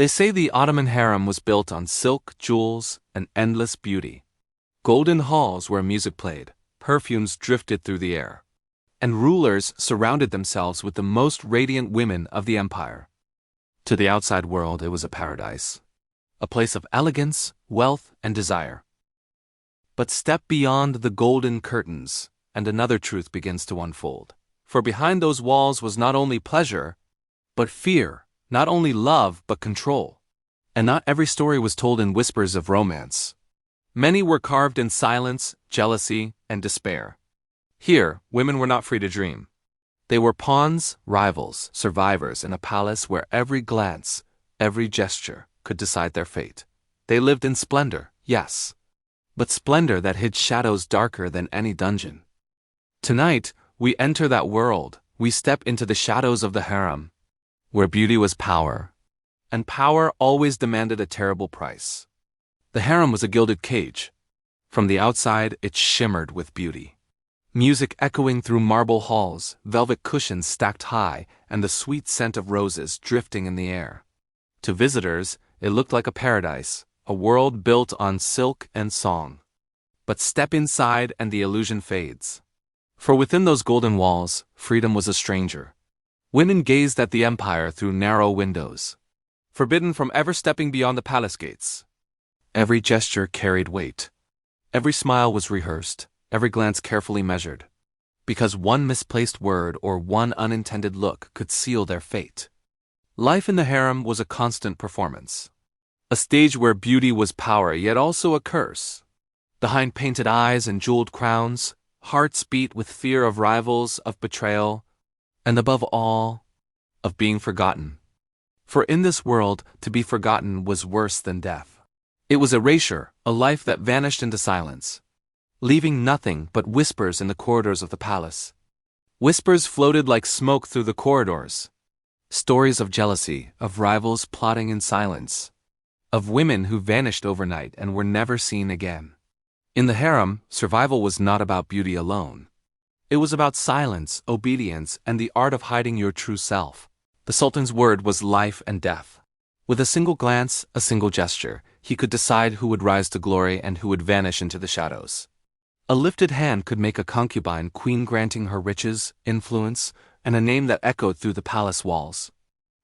They say the Ottoman harem was built on silk, jewels, and endless beauty. Golden halls where music played, perfumes drifted through the air, and rulers surrounded themselves with the most radiant women of the empire. To the outside world, it was a paradise, a place of elegance, wealth, and desire. But step beyond the golden curtains, and another truth begins to unfold. For behind those walls was not only pleasure, but fear, not only love, but control. And not every story was told in whispers of romance. Many were carved in silence, jealousy, and despair. Here, women were not free to dream. They were pawns, rivals, survivors in a palace where every glance, every gesture could decide their fate. They lived in splendor, yes, but splendor that hid shadows darker than any dungeon. Tonight, we enter that world. We step into the shadows of the harem, where beauty was power, and power always demanded a terrible price. The harem was a gilded cage. From the outside, it shimmered with beauty. Music echoing through marble halls, velvet cushions stacked high, and the sweet scent of roses drifting in the air. To visitors, it looked like a paradise, a world built on silk and song. But step inside and the illusion fades. For within those golden walls, freedom was a stranger. Women gazed at the empire through narrow windows, forbidden from ever stepping beyond the palace gates. Every gesture carried weight. Every smile was rehearsed, every glance carefully measured, because one misplaced word or one unintended look could seal their fate. Life in the harem was a constant performance, a stage where beauty was power yet also a curse. Behind painted eyes and jeweled crowns, hearts beat with fear of rivals, of betrayal, and above all, of being forgotten. For in this world, to be forgotten was worse than death. It was erasure, a life that vanished into silence, leaving nothing but whispers in the corridors of the palace. Whispers floated like smoke through the corridors. Stories of jealousy, of rivals plotting in silence, of women who vanished overnight and were never seen again. In the harem, survival was not about beauty alone. It was about silence, obedience, and the art of hiding your true self. The Sultan's word was life and death. With a single glance, a single gesture, he could decide who would rise to glory and who would vanish into the shadows. A lifted hand could make a concubine queen, granting her riches, influence, and a name that echoed through the palace walls.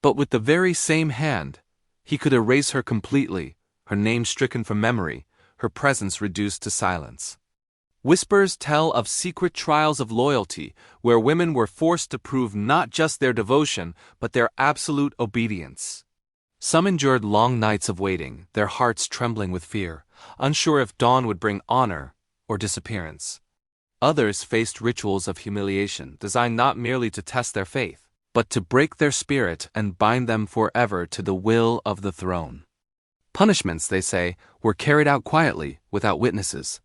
But with the very same hand, he could erase her completely, her name stricken from memory, her presence reduced to silence. Whispers tell of secret trials of loyalty, where women were forced to prove not just their devotion, but their absolute obedience. Some endured long nights of waiting, their hearts trembling with fear, unsure if dawn would bring honor or disappearance. Others faced rituals of humiliation, designed not merely to test their faith, but to break their spirit and bind them forever to the will of the throne. Punishments, they say, were carried out quietly, without witnesses.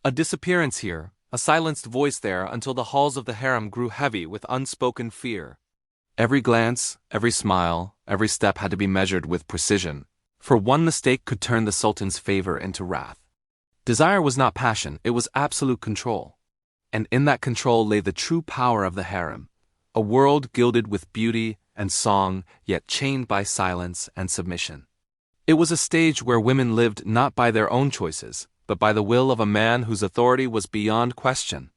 A disappearance here, a silenced voice there, until the halls of the harem grew heavy with unspoken fear. Every glance, every smile, every step had to be measured with precision, for one mistake could turn the Sultan's favor into wrath. Desire was not passion, it was absolute control. And in that control lay the true power of the harem, a world gilded with beauty and song, yet chained by silence and submission. It was a stage where women lived not by their own choices, but by the will of a man whose authority was beyond question.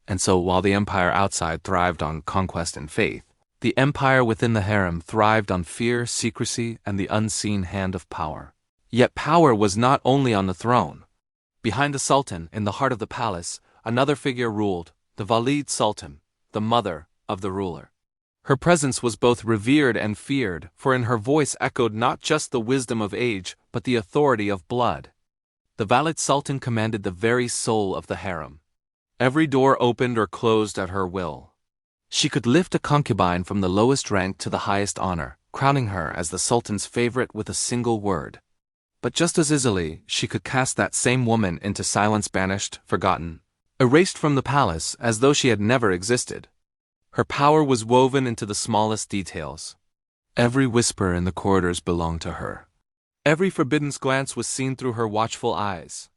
And so while the empire outside thrived on conquest and faith, the empire within the harem thrived on fear, secrecy, and the unseen hand of power. Yet power was not only on the throne. Behind the Sultan, in the heart of the palace, another figure ruled, the Valid Sultan, the mother of the ruler. Her presence was both revered and feared, for in her voice echoed not just the wisdom of age, but the authority of blood. The Valid Sultan commanded the very soul of the harem. Every door opened or closed at her will. She could lift a concubine from the lowest rank to the highest honor, crowning her as the Sultan's favorite with a single word. But just as easily, she could cast that same woman into silence, banished, forgotten, erased from the palace as though she had never existed. Her power was woven into the smallest details. Every whisper in the corridors belonged to her. Every forbidden glance was seen through her watchful eyes.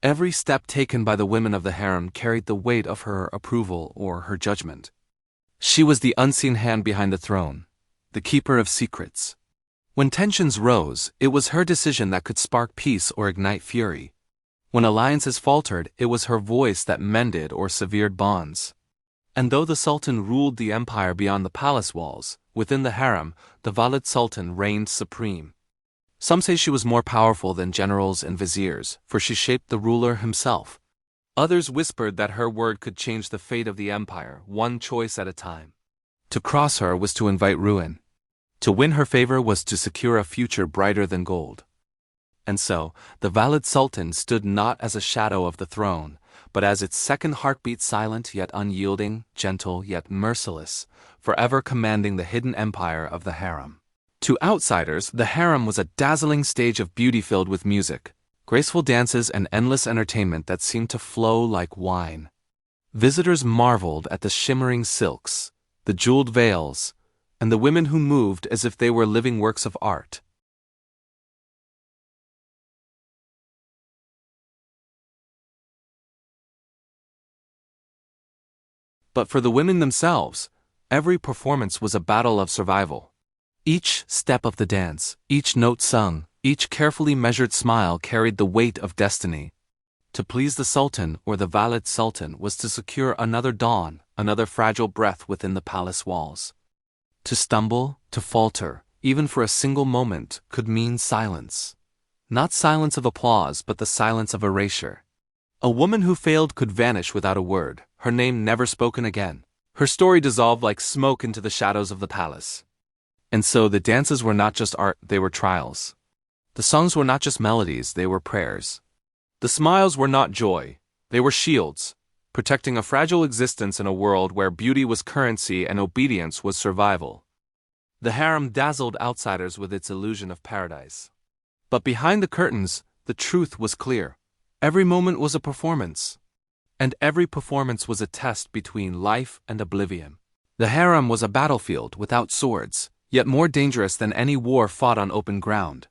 Every step taken by the women of the harem carried the weight of her approval or her judgment. She was the unseen hand behind the throne, the keeper of secrets, When tensions rose, it was her decision that could spark peace or ignite fury. When alliances faltered, it was her voice that mended or severed bonds. And though the Sultan ruled the empire beyond the palace walls, within the harem, the Valid Sultan reigned supreme. Some say she was more powerful than generals and viziers, for she shaped the ruler himself. Others whispered that her word could change the fate of the empire, one choice at a time. To cross her was to invite ruin. To win her favor was to secure a future brighter than gold. And so, the Valid Sultan stood not as a shadow of the throne, but as its second heartbeat, silent yet unyielding, gentle yet merciless, forever commanding the hidden empire of the harem. To outsiders, the harem was a dazzling stage of beauty filled with music, graceful dances and endless entertainment that seemed to flow like wine. Visitors marveled at the shimmering silks, the jeweled veils, and the women who moved as if they were living works of art. But for the women themselves, every performance was a battle of survival. Each step of the dance, each note sung, each carefully measured smile carried the weight of destiny. To please the Sultan or the Valid Sultan was to secure another dawn, another fragile breath within the palace walls. To stumble, to falter, even for a single moment, could mean silence. Not silence of applause, but the silence of erasure. A woman who failed could vanish without a word, her name never spoken again. Her story dissolved like smoke into the shadows of the palace. And so the dances were not just art, they were trials. The songs were not just melodies, they were prayers. The smiles were not joy, they were shields, protecting a fragile existence in a world where beauty was currency and obedience was survival. The harem dazzled outsiders with its illusion of paradise. But behind the curtains, the truth was clear. Every moment was a performance. And every performance was a test between life and oblivion. The harem was a battlefield without swords, yet more dangerous than any war fought on open ground.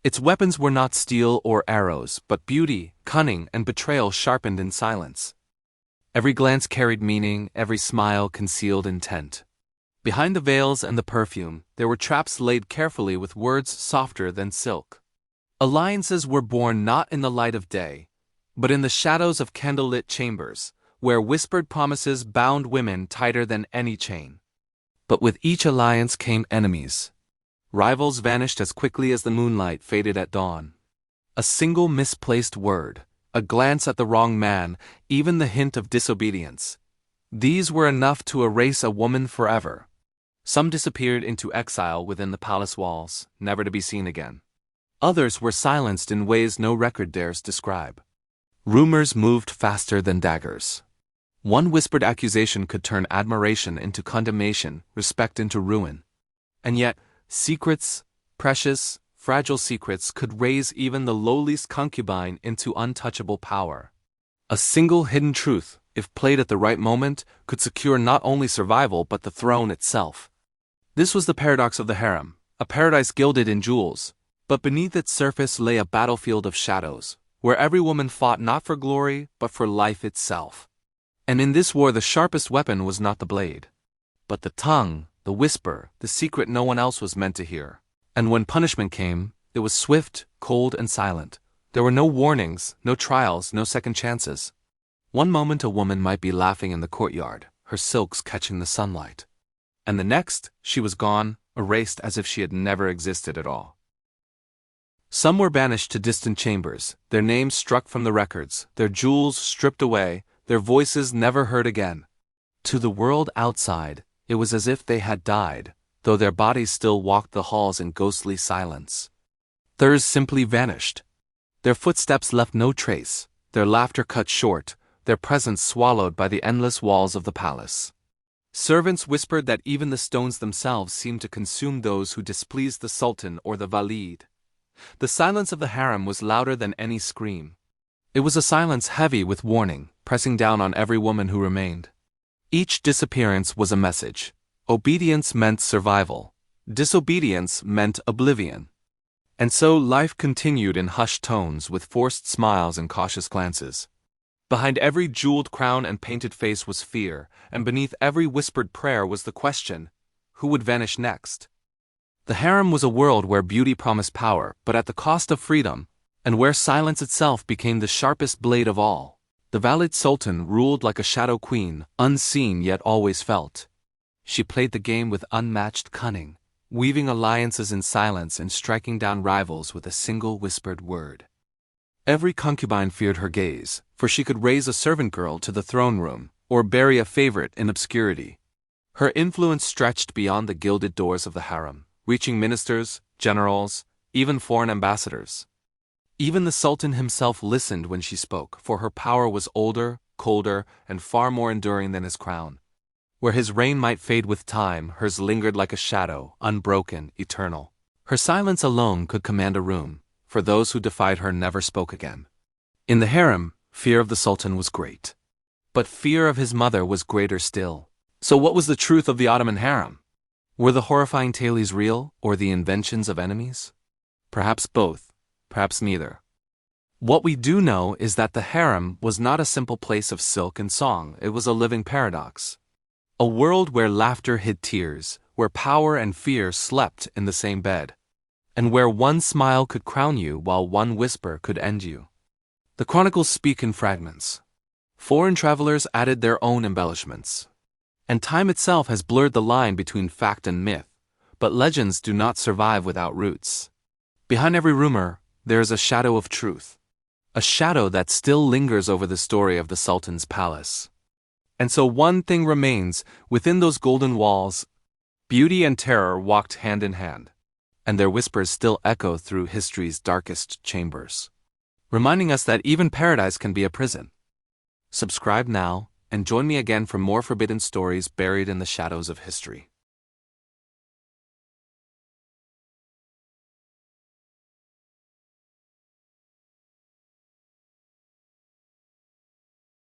Its weapons were not steel or arrows, but beauty, cunning, and betrayal sharpened in silence. Every glance carried meaning, every smile concealed intent. Behind the veils and the perfume, there were traps laid carefully with words softer than silk. Alliances were born not in the light of day, but in the shadows of candlelit chambers, where whispered promises bound women tighter than any chain. But with each alliance came enemies. Rivals vanished as quickly as the moonlight faded at dawn. A single misplaced word, a glance at the wrong man, even the hint of disobedience. These were enough to erase a woman forever. Some disappeared into exile within the palace walls, never to be seen again. Others were silenced in ways no record dares describe. Rumors moved faster than daggers. One whispered accusation could turn admiration into condemnation, respect into ruin. And yet, secrets, precious, fragile secrets, could raise even the lowliest concubine into untouchable power. A single hidden truth, if played at the right moment, could secure not only survival but the throne itself. This was the paradox of the harem, a paradise gilded in jewels, but beneath its surface lay a battlefield of shadows, where every woman fought not for glory but for life itself. And in this war the sharpest weapon was not the blade, but the tongue, the whisper, the secret no one else was meant to hear. And when punishment came, it was swift, cold, and silent. There were no warnings, no trials, no second chances. One moment a woman might be laughing in the courtyard, her silks catching the sunlight. And the next, she was gone, erased as if she had never existed at all. Some were banished to distant chambers, their names struck from the records, their jewels stripped away, their voices never heard again. To the world outside, it was as if they had died, though their bodies still walked the halls in ghostly silence. Others simply vanished. Their footsteps left no trace, their laughter cut short, their presence swallowed by the endless walls of the palace. Servants whispered that even the stones themselves seemed to consume those who displeased the Sultan or the Valid. The silence of the harem was louder than any scream. It was a silence heavy with warning, pressing down on every woman who remained. Each disappearance was a message. Obedience meant survival. Disobedience meant oblivion. And so life continued in hushed tones with forced smiles and cautious glances. Behind every jeweled crown and painted face was fear, and beneath every whispered prayer was the question, who would vanish next? The harem was a world where beauty promised power, but at the cost of freedom, and where silence itself became the sharpest blade of all. The Valid Sultan ruled like a shadow queen, unseen yet always felt. She played the game with unmatched cunning, weaving alliances in silence and striking down rivals with a single whispered word. Every concubine feared her gaze, for she could raise a servant girl to the throne room, or bury a favorite in obscurity. Her influence stretched beyond the gilded doors of the harem, reaching ministers, generals, even foreign ambassadors. Even the Sultan himself listened when she spoke, for her power was older, colder, and far more enduring than his crown. Where his reign might fade with time, hers lingered like a shadow, unbroken, eternal. Her silence alone could command a room, for those who defied her never spoke again. In the harem, fear of the Sultan was great. But fear of his mother was greater still. So what was the truth of the Ottoman harem? Were the horrifying tales real, or the inventions of enemies? Perhaps both, perhaps neither. What we do know is that the harem was not a simple place of silk and song, it was a living paradox. A world where laughter hid tears, where power and fear slept in the same bed, and where one smile could crown you while one whisper could end you. The chronicles speak in fragments. Foreign travelers added their own embellishments. And time itself has blurred the line between fact and myth, but legends do not survive without roots. Behind every rumor, there is a shadow of truth. A shadow that still lingers over the story of the Sultan's palace. And so one thing remains, within those golden walls, beauty and terror walked hand in hand, and their whispers still echo through history's darkest chambers, reminding us that even paradise can be a prison. Subscribe now, and join me again for more forbidden stories buried in the shadows of history.